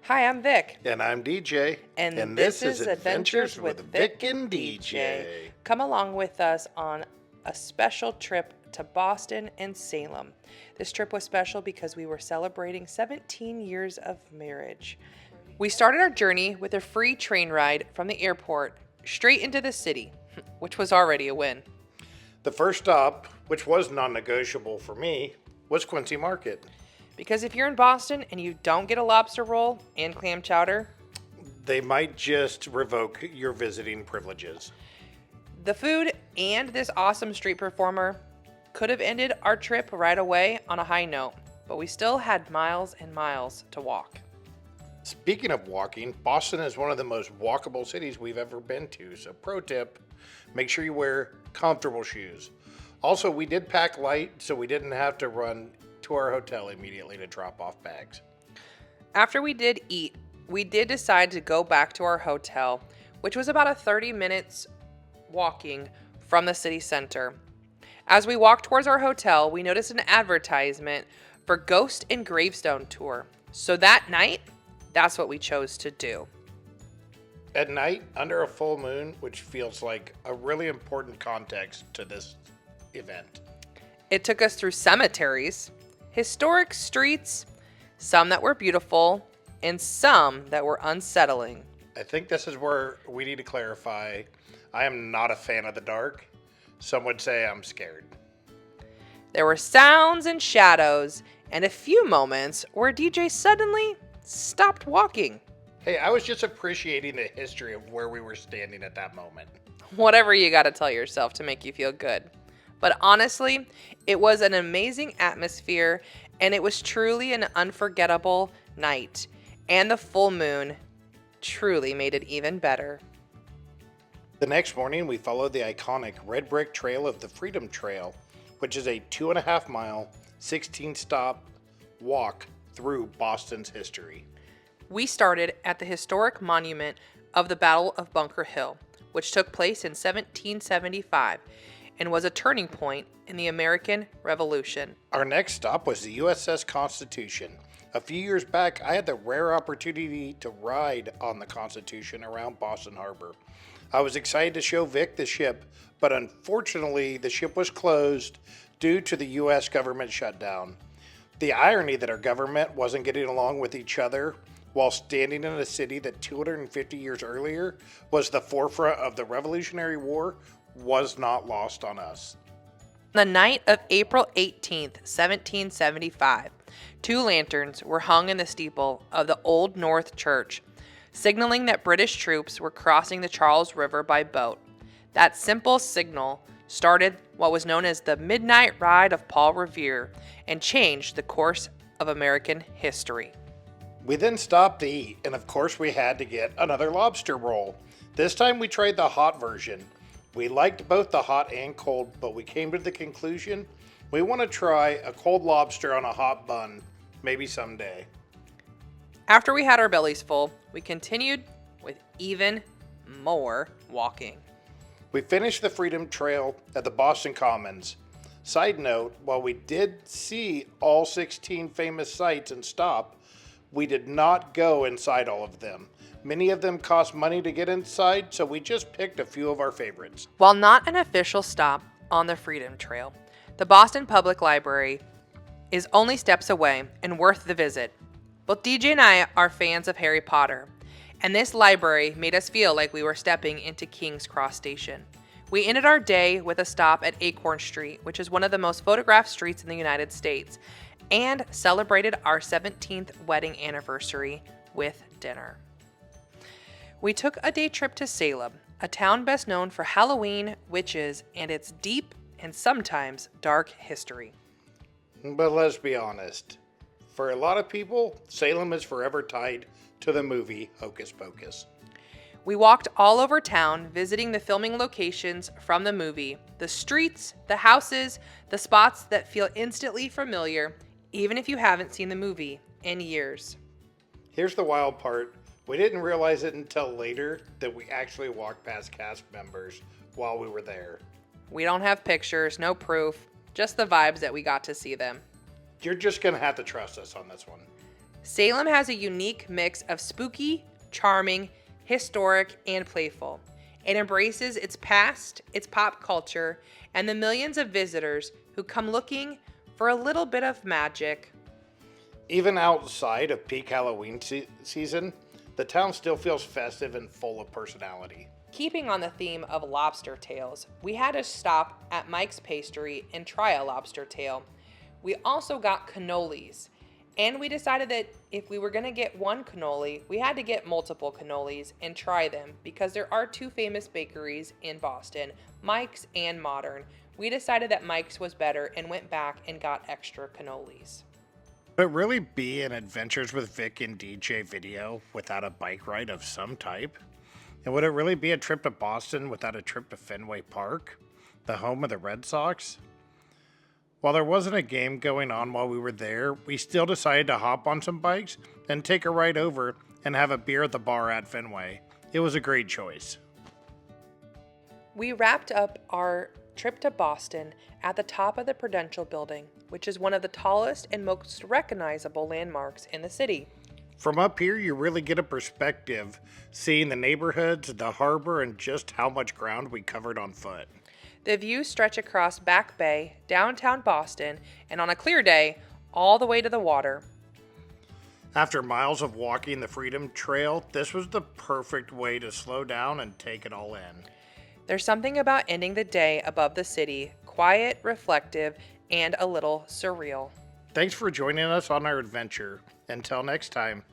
Hi, I'm Vic. And I'm DJ. And this is Adventures with Vic and DJ. Come along with us on a special trip to Boston and Salem. This trip was special because we were celebrating 17 years of marriage. We started our journey with a free train ride from the airport straight into the city, which was already a win. The first stop, which was non-negotiable for me, was Quincy Market. Because if you're in Boston and you don't get a lobster roll and clam chowder, They might just revoke your visiting privileges. the food and this awesome street performer could have ended our trip right away on a high note, but we still had miles and miles to walk. Speaking of walking, Boston is one of the most walkable cities we've ever been to. So pro tip, make sure you wear comfortable shoes. Also, we did pack light so we didn't have to run to our hotel immediately to drop off bags. After we did eat, we did decide to go back to our hotel, which was about a 30 minutes walking from the city center. As we walked towards our hotel, we noticed an advertisement for Ghost and Gravestone Tour. So that night, that's what we chose to do. At night, under a full moon, which feels like a really important context to this event. It took us through cemeteries, historic streets, some that were beautiful, and some that were unsettling. I think this is where we need to clarify. I am not a fan of the dark. Some would say I'm scared. There were sounds and shadows, and a few moments where DJ suddenly stopped walking. Hey, I was just appreciating the history of where we were standing at that moment. Whatever you gotta tell yourself to make you feel good. But honestly, it was an amazing atmosphere, and it was truly an unforgettable night. And the full moon truly made it even better. The next morning, we followed the iconic red brick trail of the Freedom Trail, which is a 2.5 mile, 16 stop walk through Boston's history. We started at the historic monument of the Battle of Bunker Hill, which took place in 1775 and was a turning point in the American Revolution. Our next stop was the USS Constitution. A few years back, I had the rare opportunity to ride on the Constitution around Boston Harbor. I was excited to show Vic the ship, but unfortunately, the ship was closed due to the U.S. government shutdown. The irony that our government wasn't getting along with each other while standing in a city that 250 years earlier was the forefront of the Revolutionary War was not lost on us. The night of April 18th, 1775, 2 lanterns were hung in the steeple of the Old North Church, signaling that British troops were crossing the Charles River by boat. That simple signal started what was known as the Midnight Ride of Paul Revere and changed the course of American history. We then stopped to eat, and of course we had to get another lobster roll. This time we tried the hot version. We liked both the hot and cold, but we came to the conclusion we want to try a cold lobster on a hot bun, maybe someday. After we had our bellies full, we continued with even more walking. We finished the Freedom Trail at the Boston Commons. Side note, while we did see all 16 famous sites and stop, we did not go inside all of them. Many of them cost money to get inside, so we just picked a few of our favorites. While not an official stop on the Freedom Trail, the Boston Public Library is only steps away and worth the visit. Both DJ and I are fans of Harry Potter, and this library made us feel like we were stepping into King's Cross Station. We ended our day with a stop at Acorn Street, which is one of the most photographed streets in the United States, and celebrated our 17th wedding anniversary with dinner. We took a day trip to Salem, a town best known for Halloween, witches, and its deep and sometimes dark history. But let's be honest, for a lot of people, Salem is forever tied to the movie Hocus Pocus. We walked all over town, visiting the filming locations from the movie, the streets, the houses, the spots that feel instantly familiar, even if you haven't seen the movie in years. Here's the wild part. We didn't realize it until later that we actually walked past cast members while we were there. We don't have pictures, no proof, just the vibes that we got to see them. You're just going to have to trust us on this one. Salem has a unique mix of spooky, charming, historic, and playful. It embraces its past, its pop culture, and the millions of visitors who come looking for a little bit of magic. Even outside of peak Halloween season, the town still feels festive and full of personality. Keeping on the theme of lobster tails, we had to stop at Mike's Pastry and try a lobster tail. We also got cannolis, and we decided that if we were going to get one cannoli, we had to get multiple cannolis and try them because there are two famous bakeries in Boston, Mike's and Modern. We decided that Mike's was better and went back and got extra cannolis. Would it really be an Adventures with Vic and DJ video without a bike ride of some type? And would it really be a trip to Boston without a trip to Fenway Park, the home of the Red Sox? While there wasn't a game going on while we were there, we still decided to hop on some bikes and take a ride over and have a beer at the bar at Fenway. It was a great choice. We wrapped up our trip to Boston at the top of the Prudential Building, which is one of the tallest and most recognizable landmarks in the city. From up here, you really get a perspective, seeing the neighborhoods, the harbor, and just how much ground we covered on foot. The views stretch across Back Bay, downtown Boston, and on a clear day, all the way to the water. After miles of walking the Freedom Trail, this was the perfect way to slow down and take it all in. There's something about ending the day above the city, quiet, reflective, and a little surreal. Thanks for joining us on our adventure. Until next time.